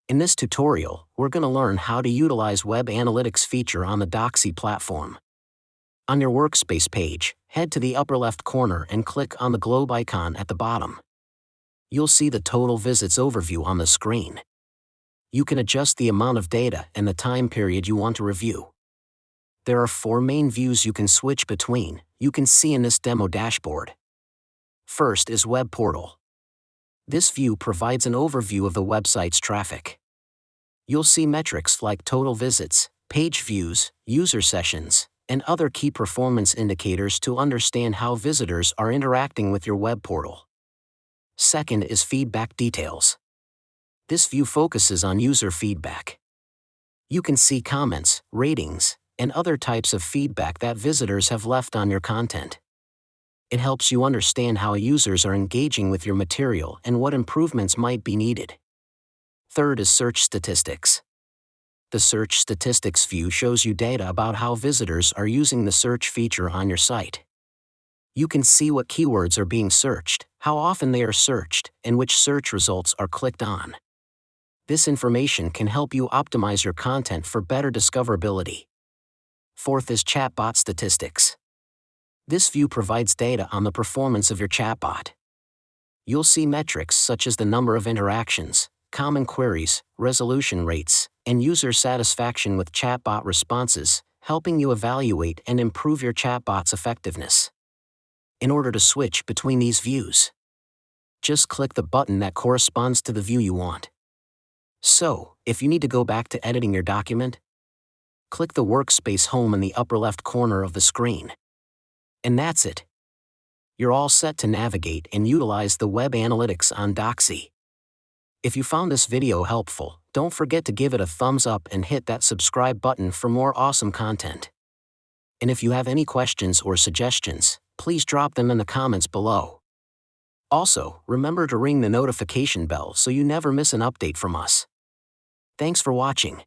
In this tutorial, we're going to learn how to utilize Web Analytics feature on the Docsie platform. On your workspace page, head to the upper left corner and click on the globe icon at the bottom. You'll see the total visits overview on the screen. You can adjust the amount of data and the time period you want to review. There are 4 main views you can switch between, you can see in this demo dashboard. First is Web Portal. This view provides an overview of the website's traffic. You'll see metrics like total visits, page views, user sessions, and other key performance indicators to understand how visitors are interacting with your web portal. Second is Feedback Details. This view focuses on user feedback. You can see comments, ratings, and other types of feedback that visitors have left on your content. It helps you understand how users are engaging with your material and what improvements might be needed. Third is Search Statistics. The Search Statistics view shows you data about how visitors are using the search feature on your site. You can see what keywords are being searched, how often they are searched, and which search results are clicked on. This information can help you optimize your content for better discoverability. Fourth is Chatbot Statistics. This view provides data on the performance of your chatbot. You'll see metrics such as the number of interactions, common queries, resolution rates, and user satisfaction with chatbot responses, helping you evaluate and improve your chatbot's effectiveness. In order to switch between these views, just click the button that corresponds to the view you want. So, if you need to go back to editing your document, click the workspace home in the upper left corner of the screen. And that's it. You're all set to navigate and utilize the Web Analytics on Docsie. If you found this video helpful, don't forget to give it a thumbs up and hit that subscribe button for more awesome content. And if you have any questions or suggestions, please drop them in the comments below. Also, remember to ring the notification bell so you never miss an update from us. Thanks for watching.